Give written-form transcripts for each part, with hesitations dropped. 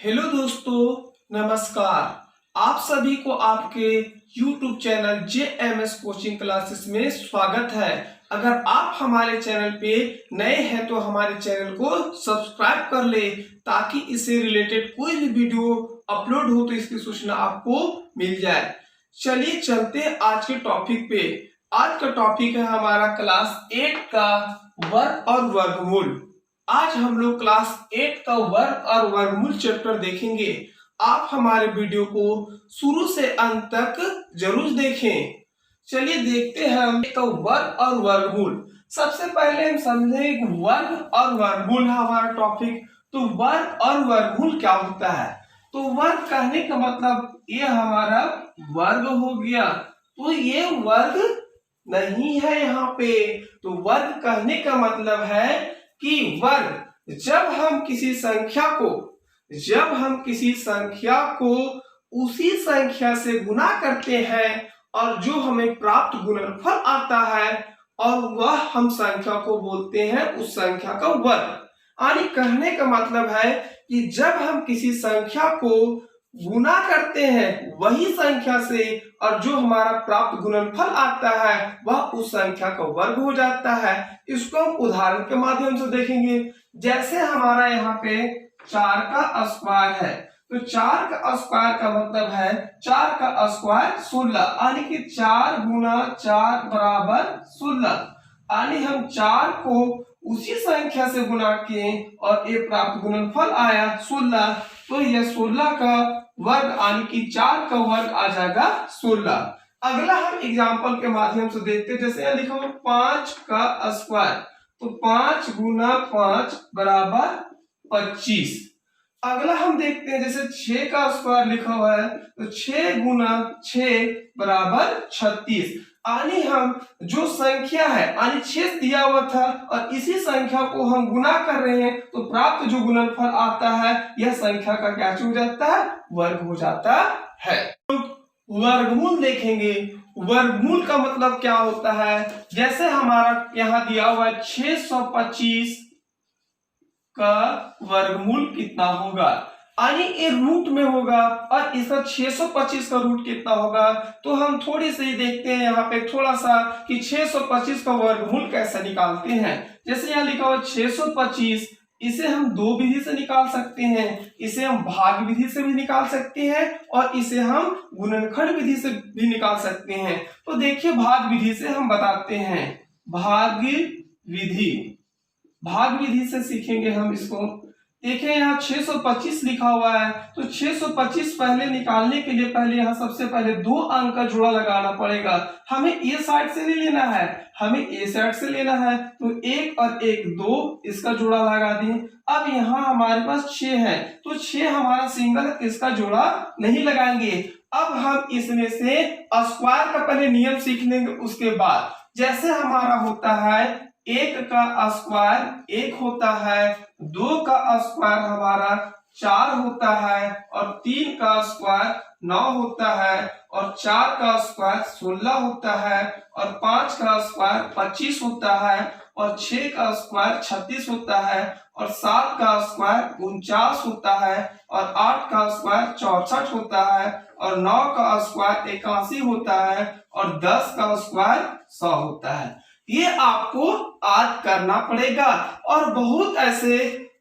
Hello दोस्तों, नमस्कार। आप सभी को आपके YouTube channel JMS coaching classes में स्वागत है। अगर आप हमारे चैनल पे नए हैं तो हमारे चैनल को सब्सक्राइब कर ले ताकि इससे रिलेटेड कोई भी वीडियो अपलोड हो तो इसकी सूचना आपको मिल जाए। चलिए चलते हैं आज के टॉपिक पे। आज का टॉपिक है हमारा क्लास 8 का वर्ग और वर्गमूल। आज हम लोग क्लास 8 का वर्ग और वर्गमूल चैप्टर देखेंगे। आप हमारे वीडियो को शुरू से अंत तक जरूर देखें। चलिए देखते हैं हम तो वर्ग और वर्गमूल। सबसे पहले हम समझेंगे वर्ग और वर्गमूल है हमारा टॉपिक। तो वर्ग और वर्गमूल क्या होता है? तो वर्ग कहने का मतलब ये हमारा वर्ग हो गया, तो ये वर्ग नहीं है यहाँ पे। तो वर्ग कहने का मतलब है कि वर्ग जब हम किसी संख्या को उसी संख्या से गुना करते हैं और जो हमें प्राप्त गुणनफल आता है और वह हम संख्या को बोलते हैं उस संख्या का वर्ग। यानी कहने का मतलब है कि जब हम किसी संख्या को गुना करते हैं वही संख्या से और जो हमारा प्राप्त गुणनफल आता है वह उस संख्या का वर्ग हो जाता है। इसको हम उदाहरण के माध्यम से देखेंगे। जैसे हमारा यहाँ पे 4 का स्क्वायर है, तो 4 का स्क्वायर का मतलब है 4 का स्क्वायर 16, यानी कि 4 गुना 4 बराबर 16। यानी हम 4 को उसी संख्या से गुना किए और ये प्राप्त गुणनफल आया 16, तो यह 16 का वर्ग यानी कि 4 का वर्ग आ जाएगा 16। अगला हम एग्जाम्पल के माध्यम से देखते हैं। जैसे यहाँ लिखा हुआ 5 का स्क्वायर, तो 5 गुना 5 बराबर 25। अगला हम देखते हैं जैसे 6 का स्क्वायर लिखा हुआ है, तो 6 गुना 6 बराबर 36। यानी हम जो संख्या है यानी 6 दिया हुआ था और इसी संख्या को हम गुना कर रहे हैं तो प्राप्त जो गुणनफल आता है यह संख्या का क्या हो जाता है? वर्ग हो जाता है। तो वर्गमूल देखेंगे। वर्गमूल का मतलब क्या होता है? जैसे हमारा यहाँ दिया हुआ है 625 का वर्गमूल कितना होगा, यानी ये रूट में होगा और इसका 625 का रूट कितना होगा। तो हम थोड़ी सी देखते हैं यहाँ पे थोड़ा सा कि 625 का वर्गमूल कैसे निकालते हैं। जैसे यहाँ लिखा हुआ 625, इसे हम दो विधि से निकाल सकते हैं। इसे हम भाग विधि से भी निकाल सकते हैं और इसे हम गुणनखंड विधि से भी निकाल सकते हैं। तो देखिए भाग विधि से हम बताते हैं। भाग विधि से सीखेंगे हम इसको। देखें यहाँ 625 लिखा हुआ है, तो 625 पहले निकालने के लिए पहले यहाँ सबसे पहले 2 अंक का जोड़ा लगाना पड़ेगा। हमें ए साइड से नहीं लेना है, हमें ए साइड से लेना है। तो 1 और 1 2, इसका जोड़ा लगा दिए। अब यहाँ हमारे पास 6 है, तो 6 हमारा सिंगल, इसका जोड़ा नहीं लगाएंगे। अब हम इसमें से स्क्वायर का पहले नियम सीख लेंगे। उसके बाद जैसे हमारा होता है 1 का स्क्वायर 1 होता है, 2 का स्क्वायर हमारा 4 होता है और 3 का स्क्वायर 9 होता है और 4 का स्क्वायर 16 होता है और 5 का स्क्वायर 25 होता है और 6 का स्क्वायर 36 होता है और 7 का स्क्वायर 49 होता है और 8 का स्क्वायर 64 होता है और 9 का स्क्वायर 81 होता है और 10 का स्क्वायर 100 होता है। ये आपको आज करना पड़ेगा। और बहुत ऐसे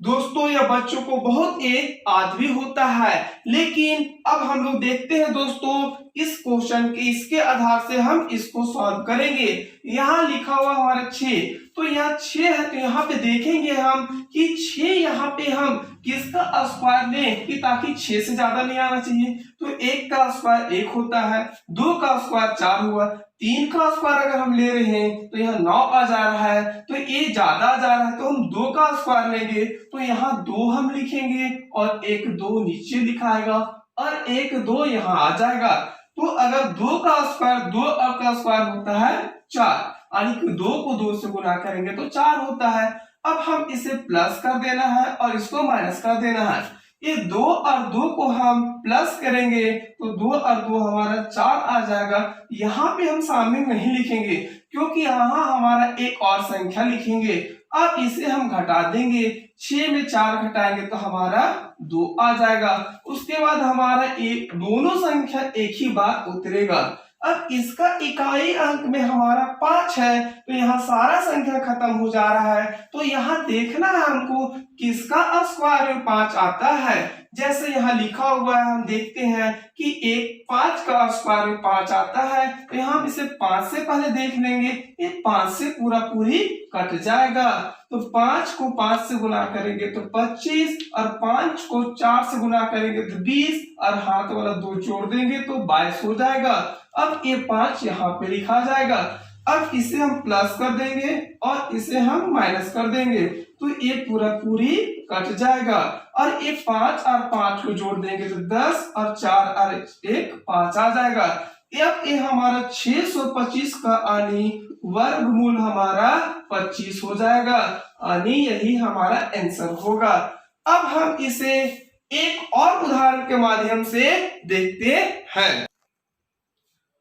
दोस्तों या बच्चों को बहुत एक आज भी होता है, लेकिन अब हम लोग देखते हैं दोस्तों इस क्वेश्चन के इसके आधार से हम इसको सॉल्व करेंगे। यहाँ लिखा हुआ हमारा 6, तो यहाँ 6 है, तो यहाँ पे देखेंगे हम कि 6 यहाँ पे हम किसका स्क्वायर लें कि ताकि 6 से ज्यादा नहीं आना चाहिए। तो 1 का स्क्वायर 1 होता है, 2 का स्क्वायर 4 हुआ, 3 का स्क्वायर अगर हम ले रहे हैं तो यहाँ 9 आ जा रहा है, तो ये ज्यादा आ जा रहा है तो हम 2 का स्क्वायर लेंगे। तो यहाँ 2 हम लिखेंगे और 1 2 नीचे लिखाएगा और 1 2 यहाँ आ जाएगा। तो अगर 2 का स्क्वायर 2 का स्क्वायर होता है 4, यानी कि 2 को 2 से गुना करेंगे तो 4 होता है। अब हम इसे प्लस कर देना है और इसको माइनस कर देना है। ये 2 और 2 को हम प्लस करेंगे तो 2 और 2 हमारा 4 आ जाएगा। यहाँ पे हम सामने नहीं लिखेंगे क्योंकि यहाँ हमारा एक और संख्या लिखेंगे। अब इसे हम घटा देंगे, 6 में 4 घटाएंगे तो हमारा 2 आ जाएगा। उसके बाद हमारा एक दोनों संख्या एक ही बार उतरेगा। अब इसका इकाई अंक में हमारा 5 है, तो यहाँ सारा संख्या खत्म हो जा रहा है। तो यहाँ देखना है हमको किसका स्क्वायर में 5 आता है। जैसे यहाँ लिखा हुआ है, हम देखते हैं कि 5 का स्क्वायर में 5 आता है, तो यहाँ हम इसे 5 से पहले देख लेंगे, ये 5 से पूरा पूरी कट जाएगा। तो 5 को 5 से गुना करेंगे तो 25, और 5 को 4 से गुना करेंगे तो 20, और हाथ वाला 2 जोड़ देंगे तो 22 हो जाएगा। अब ये 5 यहाँ पे लिखा जाएगा। अब इसे हम प्लस कर देंगे और इसे हम माइनस कर देंगे, तो ये पूरा पूरी कट जाएगा। और ये 5 और 5 को जोड़ देंगे तो 10, और 4 और 1 5 आ जाएगा। अब ये हमारा 625 का यानी वर्गमूल हमारा 25 हो जाएगा, यानी यही हमारा आंसर होगा। अब हम इसे एक और उदाहरण के माध्यम से देखते हैं।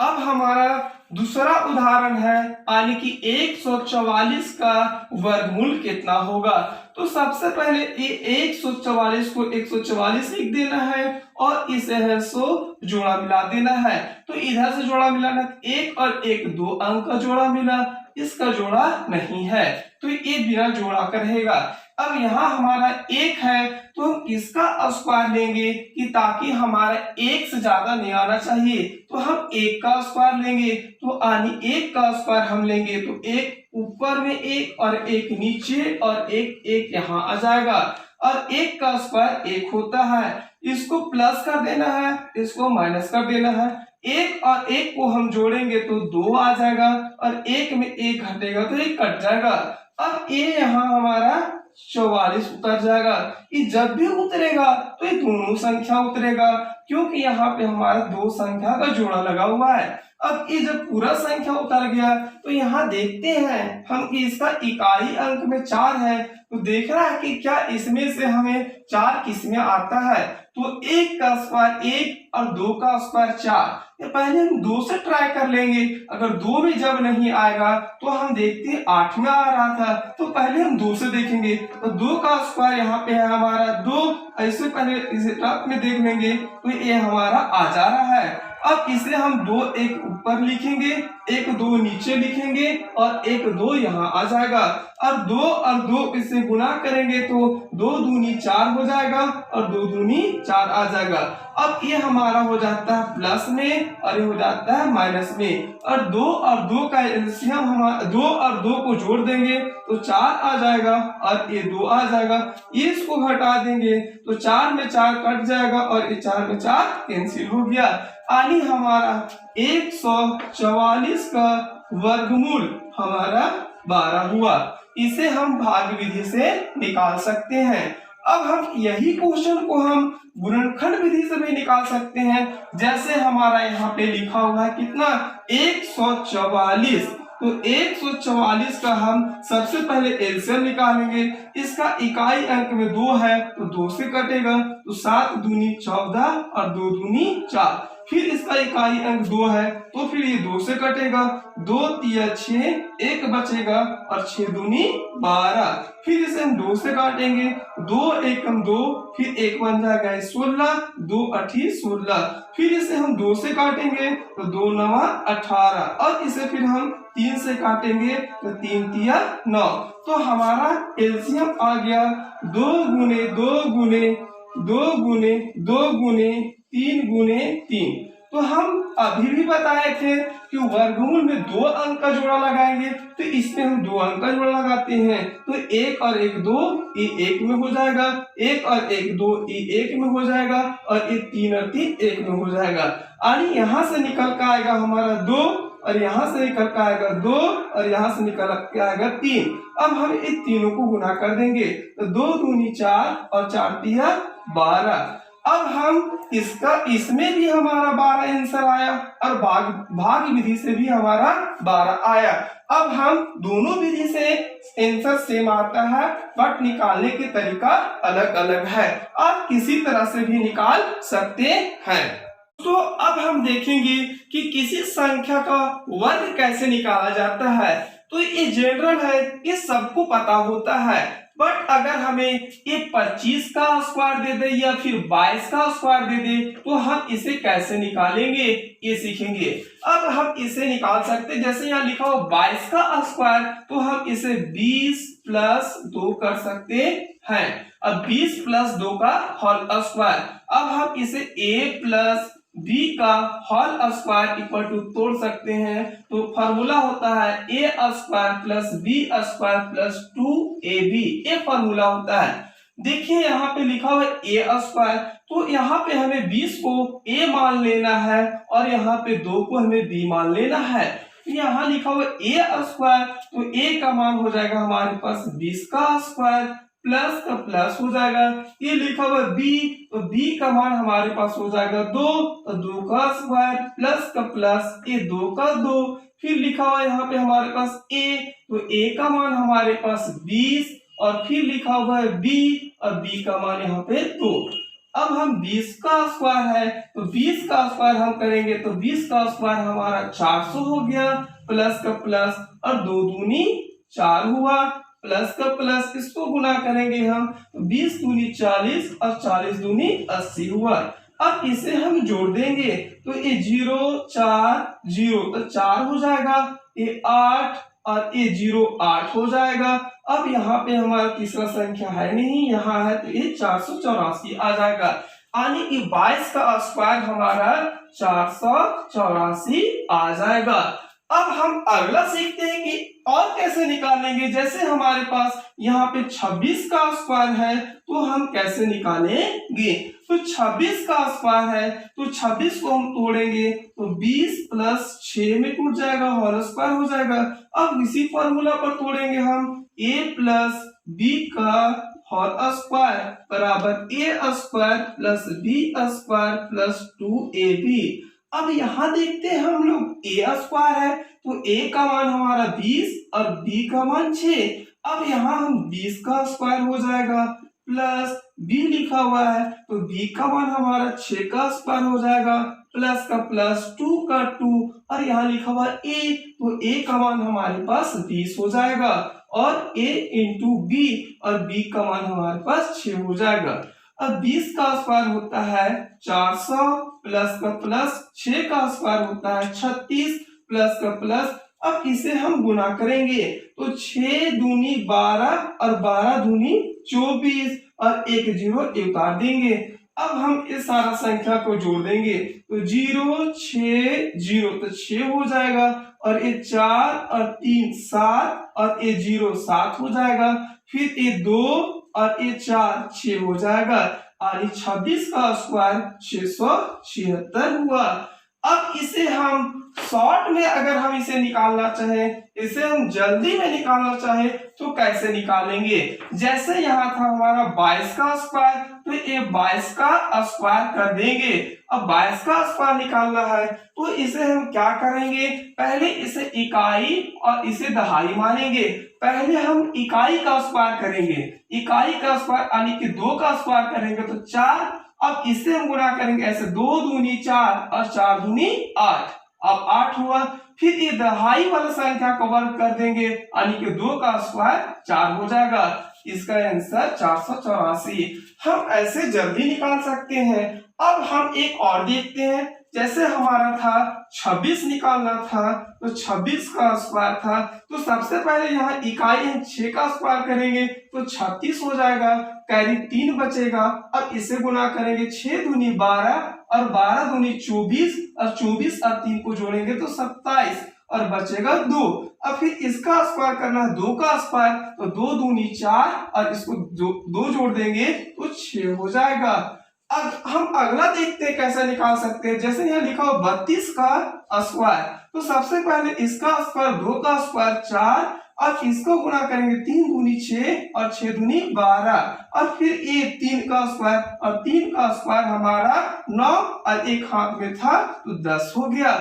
अब हमारा दूसरा उदाहरण है, यानी कि 144 का वर्गमूल कितना होगा। तो सबसे पहले ये 144 को 144 लिख देना है, और इसे है 100 जोड़ा मिला देना है। तो इधर से जोड़ा मिलाना, 1 और 1 2 अंक का जोड़ा मिला, इसका जोड़ा नहीं है, तो ये बिना जोड़ा का रहेगा। अब यहाँ हमारा 1 है, तो हम किसका स्क्वायर लेंगे कि ताकि हमारा 1 से ज्यादा नहीं आना चाहिए, तो हम 1 का स्क्वायर लेंगे। तो यानी 1 का स्क्वायर हम लेंगे तो 1 ऊपर में 1 और 1 नीचे, और 1 यहाँ आ जाएगा। और 1 का स्क्वायर 1 होता है, इसको प्लस कर देना है, इसको माइनस कर देना है। 1 और 1 को हम जोड़ेंगे तो 2 आ जाएगा, और 1 में 1 घटेगा तो 1 कट जाएगा। अब ये यहाँ हमारा 44 उतर जाएगा। ये जब भी उतरेगा तो ये दोनों संख्या उतरेगा, क्योंकि यहाँ पे हमारा 2 संख्या का जोड़ा लगा हुआ है। अब ये जब पूरा संख्या उतर गया तो यहाँ देखते हैं हम कि इसका इकाई अंक में 4 है, तो देख रहा है कि क्या इसमें से हमें 4 किसमें आता है। तो 1 का स्क्वायर 1 और 2 का स्क्वायर 4। ये पहले हम 2 से ट्राई कर लेंगे, अगर 2 में जब नहीं आएगा तो हम देखते हैं 8 में आ रहा था, तो पहले हम 2 से देखेंगे। तो 2 का स्क्वायर यहाँ पे है हमारा 2, ऐसे पहले इसे टॉप में देख लेंगे तो ये हमारा आ जा रहा है। अब इसे हम 2 1 ऊपर लिखेंगे, 1 2 नीचे लिखेंगे, और 1 2 यहाँ आ जाएगा। और 2 और 2 इसे गुना करेंगे तो 2 दूनी 4 हो जाएगा, और 2 दूनी 4 आ जाएगा। अब ये हमारा हो जाता है प्लस में, और ये हो जाता है माइनस में। और 2 और 2 का एलसीएम हमारा 2 और 2 को जोड़ देंगे तो 4 आ जाएगा, और ये 2 आ जाएगा। इसको घटा देंगे तो 4 में 4 कट जाएगा, और ये 4 में 4 कैंसिल हो गया। यानी हमारा 144 का वर्गमूल हमारा 12 हुआ। इसे हम भाग विधि से निकाल सकते हैं। अब हम यही क्वेश्चन को हम गुणनखंड विधि से भी निकाल सकते हैं। जैसे हमारा यहाँ पे लिखा हुआ है कितना 144, तो 144 का हम सबसे पहले एलसीएम निकालेंगे। इसका इकाई अंक में 2 है, तो 2 से कटेगा, तो 7 दूनी 14 और 2 दूनी 4। फिर इसका इकाई अंक 2 है, तो फिर ये 2 से कटेगा, 2 तिया 6, 1 बचेगा, और 6 दूनी 12। फिर इसे हम 2 से काटेंगे, 2 1 2, फिर 1 बन जाएगा 16, 2 8 16। फिर इसे हम 2 से काटेंगे तो 2 9 18, और इसे फिर हम 3 से काटेंगे तो 3 तिया 9। तो हमारा एलसीएम आ गया 2 गुने 2 गुने 2 गुने 2 गुने 3 गुने 3। तो हम अभी भी बताए थे कि वर्गमूल में 2 अंक का जोड़ा लगाएंगे, तो इसमें हम 2 अंक का जोड़ा लगाते हैं। तो 1 और 1 2, ये 1 में हो जाएगा, 1 और 1 2, ये 1 में हो जाएगा, और ये 3 और 3 1 में हो जाएगा। यानी यहाँ से निकल कर आएगा हमारा 2, और यहाँ से निकल कर आएगा 2, और यहाँ से निकल के आएगा 3। अब हम इन तीनों को गुना कर देंगे, तो 2 दूनी 4 और 4 तिया 12। अब हम इसमें भी हमारा 12 आंसर आया, और भाग विधि से भी हमारा 12 आया। अब हम दोनों विधि से आंसर सेम आता है, बट निकालने के तरीका अलग अलग है। आप किसी तरह से भी निकाल सकते हैं। तो अब हम देखेंगे कि किसी संख्या का वर्ग कैसे निकाला जाता है। तो ये जनरल है, ये सबको पता होता है। बट अगर हमें ये 25 का स्क्वायर दे दे या फिर 22 का स्क्वायर दे दे तो हम इसे कैसे निकालेंगे ये सीखेंगे। अब हम इसे निकाल सकते हैं, जैसे यहाँ लिखा हो 22 का स्क्वायर, तो हम इसे 20 प्लस 2 कर सकते हैं। अब 20 प्लस 2 का होल स्क्वायर, अब हम इसे a प्लस b का होल स्क्वायर इक्वल टू तोड़ सकते हैं, तो फॉर्मूला होता है a square plus b square plus 2ab, ये फॉर्मूला होता है। देखिए यहाँ पे लिखा हुआ है a स्क्वायर, तो यहाँ पे हमें 20 को a मान लेना है और यहाँ पे 2 को हमें b मान लेना है। यहाँ लिखा हुआ a स्क्वायर, तो a का मान हो जाएगा हमारे पास 20 का स्क्वायर प्लस का प्लस हो जाएगा, ये लिखा हुआ b, तो b का मान हमारे पास हो जाएगा 2, तो 2 का स्क्वायर प्लस का प्लस, ये 2 का 2, फिर लिखा हुआ यहाँ पे हमारे पास a, तो a का मान हमारे पास 20 और फिर लिखा हुआ है b और b का मान यहाँ पे 2। अब हम 20 का स्क्वायर है, तो 20 का स्क्वायर हम करेंगे तो 20 का स्क्वायर हमारा 400 हो गया, प्लस का प्लस और 2 दूनी 4 हुआ, प्लस का प्लस, इसको गुना करेंगे हम, 20 दूनी 40 और 40 दूनी 80 हुआ। अब इसे हम जोड़ देंगे तो ये 0 4 0 तो 4 हो जाएगा, ये 8 और ये 0 8 हो जाएगा। अब यहाँ पे हमारा तीसरा संख्या है नहीं, यहाँ है, तो ये 484 आ जाएगा, यानी कि 22 का स्क्वायर हमारा 484 आ जाएगा। अब हम अगला सीखते हैं कि और कैसे निकालेंगे। जैसे हमारे पास यहाँ पे 26 का स्क्वायर है, तो हम कैसे निकालेंगे। तो 26 का स्क्वायर है, तो 26 को हम तोड़ेंगे तो 20 प्लस 6 में टूट जाएगा, होल स्क्वायर हो जाएगा। अब इसी फॉर्मूला पर तोड़ेंगे हम, a प्लस b का होल स्क्वायर बराबर a square plus b square plus 2ab। अब यहाँ देखते हैं हम लोग a स्क्वायर है, तो a का मान हमारा 20 और b का मान 6। अब यहाँ हम 20 का स्क्वायर हो जाएगा प्लस b लिखा हुआ है, तो b का मान हमारा 6 का स्क्वायर हो जाएगा, प्लस का प्लस 2 का 2 और यहाँ लिखा हुआ a, तो a का मान हमारे पास 20 हो जाएगा और a इंटू b और b का मान हमारे पास 6 हो जाएगा। अब 20 का स्क्वायर होता है 400 प्लस का प्लस 6 का स्क्वायर होता है 36 प्लस का प्लस। अब इसे हम गुना करेंगे तो 6 दूनी 12 और 12 दूनी 24 और एक 0 उतार देंगे। अब हम इस सारा संख्या को जोड़ देंगे तो 0 6 0 तो 6 हो जाएगा और ये 4 और 3 7 और ये 0 7 हो जाएगा, फिर ये 2 और ये 4 6 हो जाएगा, यानी 26 का स्क्वायर 676 हुआ। अब इसे हम शॉर्ट में अगर हम इसे निकालना चाहें, इसे हम जल्दी में निकालना चाहें तो कैसे निकालेंगे। जैसे यहाँ था हमारा 22 का स्क्वायर, तो ये 22 का स्क्वायर कर देंगे। अब 22 का स्क्वायर निकालना है तो इसे हम क्या करेंगे, पहले इसे इकाई और इसे दहाई मानेंगे। पहले हम इकाई का स्क्वायर करेंगे, इकाई का स्क्वायर यानी कि 2 का स्क्वायर करेंगे तो 4। अब इससे हम गुणा करेंगे ऐसे, 2 दूनी 4 और 4 दूनी 8, अब 8 हुआ। फिर ये दहाई वाला संख्या को वर्ग कर देंगे यानी कि 2 का स्क्वायर 4 हो जाएगा। इसका आंसर 484। हम ऐसे जल्दी निकाल सकते हैं। अब हम एक और देखते हैं, जैसे हमारा था 26 निकालना था, तो 26 का स्क्वायर था, तो सबसे पहले यहाँ इकाई हम 6 का स्क्वायर करेंगे तो 36 हो जाएगा, कैरी 3 बचेगा। अब इसे गुना करेंगे 6 दूनी 12 और 12 दूनी 24 और 24 और 3 को जोड़ेंगे तो 27 और बचेगा 2। अब फिर इसका स्क्वायर करना है 2 का स्क्वायर, तो 2 दूनी 4 और इसको 2 जोड़ देंगे तो 6 हो जाएगा। अब हम अगला देखते हैं कैसे निकाल सकते हैं। जैसे यहाँ लिखा हो 32 का स्क्वायर, तो सबसे पहले इसका स्क्वायर 2 का स्क्वायर 4 और इसको गुना करेंगे 3 दूनी 6 और 6 दूनी 12 और फिर ये 3 का स्क्वायर और 3 का स्क्वायर हमारा 9 और एक हाथ में था तो 10 हो गया।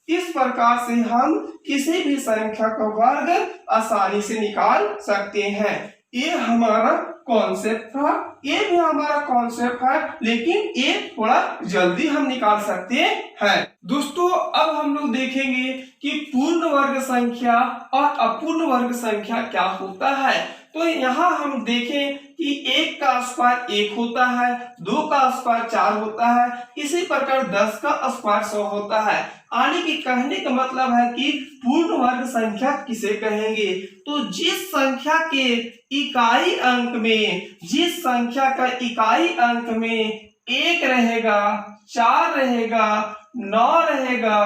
इस प्रकार से हम किसी भी संख्या का वर्ग आसानी से निकाल सकते हैं। ये हमारा कॉन्सेप्ट था। ये भी हमारा कॉन्सेप्ट है, लेकिन ये थोड़ा जल्दी हम निकाल सकते हैं। दोस्तों अब हम लोग देखेंगे कि पूर्ण वर्ग संख्या और अपूर्ण वर्ग संख्या क्या होता है। तो यहाँ हम देखें कि 1 का स्क्वायर 1 होता है, 2 का स्क्वायर 4 होता है, इसी प्रकार 10 का स्क्वायर 100 होता है। यानी कि कहने का मतलब है कि पूर्ण वर्ग संख्या किसे कहेंगे, तो जिस संख्या के इकाई अंक में, जिस संख्या का इकाई अंक में 1 रहेगा, 4 रहेगा, 9 रहेगा,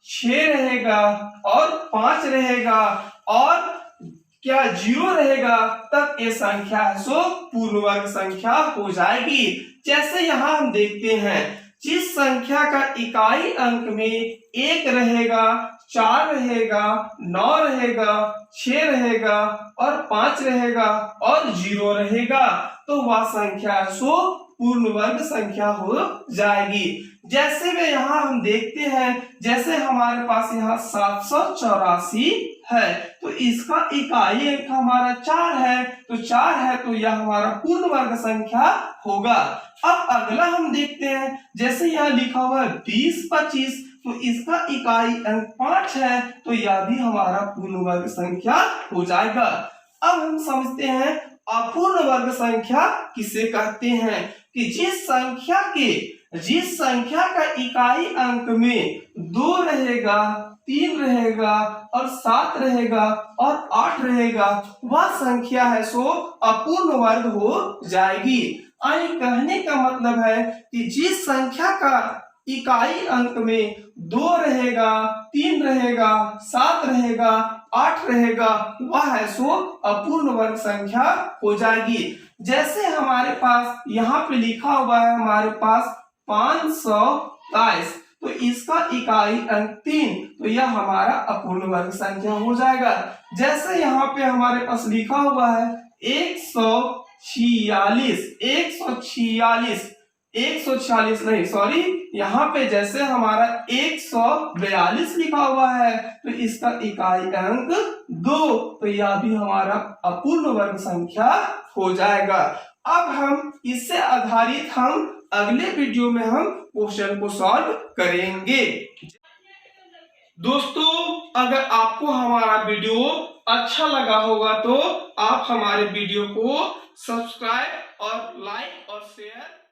6 रहेगा और 5 रहेगा और क्या 0 रहेगा, तब ये संख्या है सो पूर्ण वर्ग संख्या हो जाएगी। जैसे यहाँ हम देखते हैं, जिस संख्या का इकाई अंक में 1 रहेगा, 4 रहेगा, 9 रहेगा, 6 रहेगा और 5 रहेगा और 0 रहेगा, तो वह संख्या है सो पूर्ण वर्ग संख्या हो जाएगी। जैसे में यहाँ हम देखते हैं, जैसे हमारे पास यहाँ 784 है, तो इसका इकाई अंक हमारा 4 है, तो 4 है तो यह हमारा पूर्ण वर्ग संख्या होगा। अब अगला हम देखते हैं, जैसे यहाँ लिखा हुआ है 20, 25, तो इसका इकाई अंक 5 है, तो यह भी हमारा पूर्ण वर्ग संख्या हो जाएगा। अब हम समझते हैं अपूर्ण वर्ग संख्या किसे कहते हैं, कि जिस संख्या का इकाई अंक में 2 रहेगा, 3 रहेगा और 7 रहेगा और 8 रहेगा, वह संख्या है सो अपूर्ण वर्ग हो जाएगी। कहने का मतलब है कि जिस संख्या का इकाई अंक में 2 रहेगा, 3 रहेगा, 7 रहेगा, 8 रहेगा, वह है सो अपूर्ण वर्ग संख्या हो जाएगी। जैसे हमारे पास यहाँ पे लिखा हुआ है, हमारे पास 522, तो इसका इकाई अंक 3, तो यह हमारा अपूर्ण वर्ग संख्या हो जाएगा। जैसे यहाँ पे हमारे पास लिखा हुआ है 146 नहीं, सॉरी, यहाँ पे जैसे हमारा 142 लिखा हुआ है, तो इसका इकाई अंक 2, तो यह भी हमारा अपूर्ण वर्ग संख्या हो जाएगा। अब हम इससे आधारित हम अगले वीडियो में हम क्वेश्चन को सॉल्व करेंगे। दोस्तों अगर आपको हमारा वीडियो अच्छा लगा होगा तो आप हमारे वीडियो को सब्सक्राइब और लाइक और शेयर